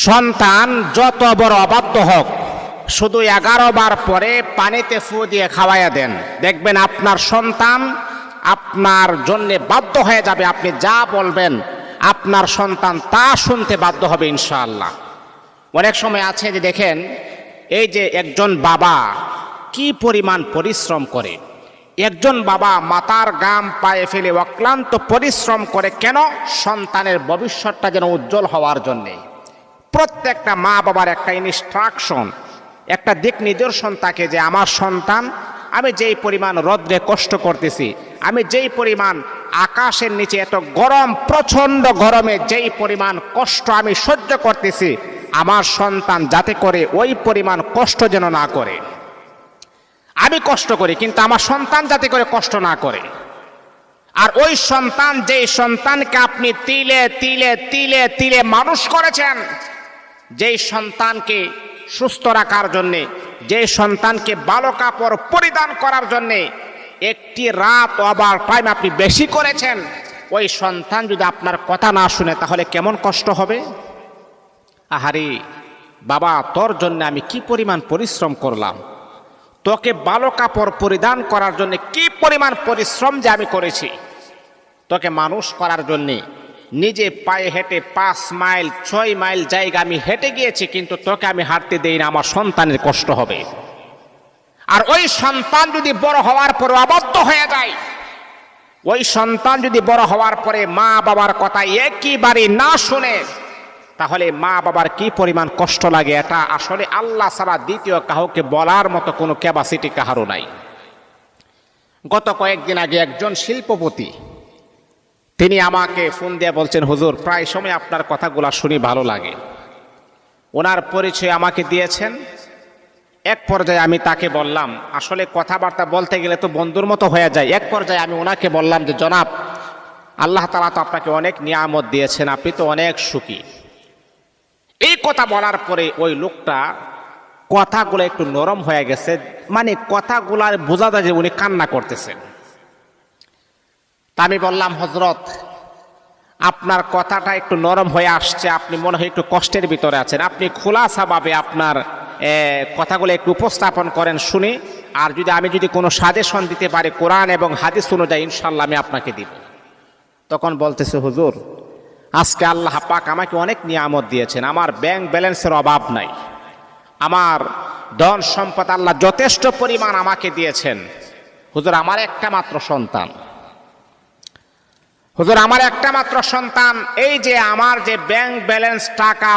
সন্তান যত বড় অবাধ্য হোক, শুধু 11 বার পরে পানিতে ফু দিয়ে খাওয়াইয়া দেন, দেখবেন আপনার সন্তান আপনার জন্য বাধ্য হয়ে যাবে। আপনি যা বলবেন আপনার সন্তান তা শুনতে বাধ্য হবে ইনশাআল্লাহ। অনেক সময় আছে যে দেখেন, এই যে একজন বাবা কি পরিমাণ পরিশ্রম করে, একজন বাবা মাথার ঘাম পায়ে ফেলে অক্লান্ত পরিশ্রম করে, কেন? সন্তানের ভবিষ্যৎটা যেন উজ্জ্বল হওয়ার জন্যে। প্রত্যেকটা মা বাবার একটা ইনস্ট্রাকশন, একটা দিক নিদর্শন থাকে যে আমার সন্তান, আমি যেই পরিমাণ রোদ্রে কষ্ট করতেছি, আমি যেই পরিমাণ আকাশের নিচে এত গরম, প্রচণ্ড গরমে যেই পরিমাণ কষ্ট আমি সহ্য করতেছি, আমার সন্তান যাতে করে ওই পরিমাণ কষ্ট যেন না করে। আমি কষ্ট করি কিন্তু আমার সন্তান যাতে করে কষ্ট না করে। আর ওই সন্তান, যেই সন্তানকে আপনি তিলে তিলে তিলে তিলে মানুষ করেছেন, যেই সন্তানকে সুস্থ রাখার জন্যে, যেই সন্তানকে ভালো কাপড় পরিধান করার জন্যে একটি রাত ওভার টাইম আপনি বেশি করেছেন, ওই সন্তান যদি আপনার কথা না শুনে তাহলে কেমন কষ্ট হবে? আহারে বাবা, তোর জন্য আমি কি পরিমাণ পরিশ্রম করলাম, তোকে ভালো কাপড় পরিধান করার জন্য কি পরিমাণ পরিশ্রম যে আমি করেছি, তোকে মানুষ করার জন্যে নিজে পায়ে হেঁটে 5 মাইল 6 মাইল জায়গা আমি হেঁটে গিয়েছি, কিন্তু তোকে আমি হাঁটতে দেই না, আমার সন্তানের কষ্ট হবে। আর ওই সন্তান যদি বড় হওয়ার পরে অবাধ্য হয়ে যায়, ওই সন্তান যদি বড় হওয়ার পরে মা বাবার কথা একইবারে না শুনে, তাহলে মা বাবার কি পরিমাণ কষ্ট লাগে, এটা আসলে আল্লাহ ছাড়া দ্বিতীয় কাউকে বলার মতো কোনো ক্যাপাসিটি কাহারও নাই। গত কয়েকদিন আগে একজন শিল্পপতি, তিনি আমাকে ফোন দিয়ে বলছেন, হুজুর প্রায় সময় আপনার কথাগুলো শুনি ভালো লাগে। ওনার পরিচয় আমাকে দিয়েছেন। এক পর্যায়ে আমি তাকে বললাম, আসলে কথাবার্তা বলতে গেলে তো বন্ধুর মতো হয়ে যায়। এক পর্যায়ে আমি ওনাকে বললাম যে, জনাব, আল্লাহ তাআলা তো আপনাকে অনেক নিয়ামত দিয়েছেন, আপনি তো অনেক সুখী। এই কথা বলার পরে ওই লোকটা কথাগুলো একটু নরম হয়ে গেছে, মানে কথাগুলা বোঝা যায় যে উনি কান্না করতেছেন। তা আমি বললাম, হযরত, আপনার কথাটা একটু নরম হয়ে আসছে, আপনি মনে হয় একটু কষ্টের ভিতরে আছেন, আপনি খোলাসাভাবে আপনার কথাগুলো একটু উপস্থাপন করেন শুনি, আর আমি যদি কোনো সাজেশন দিতে পারি কোরআন এবং হাদিস অনুযায়ী ইনশাআল্লাহ আমি আপনাকে দিব। তখন বলতেছে, হুজুর, আজকে আল্লাহ পাক আমাকে অনেক নিয়ামত দিয়েছেন, আমার ব্যাংক ব্যালেন্সের অভাব নাই, আমার ধন সম্পদ আল্লাহ যথেষ্ট পরিমাণ আমাকে দিয়েছেন। হুজুর, আমার একটা মাত্র সন্তান, হুজুর আমার একটা মাত্র সন্তান, এই যে আমার যে ব্যাংক ব্যালেন্স, টাকা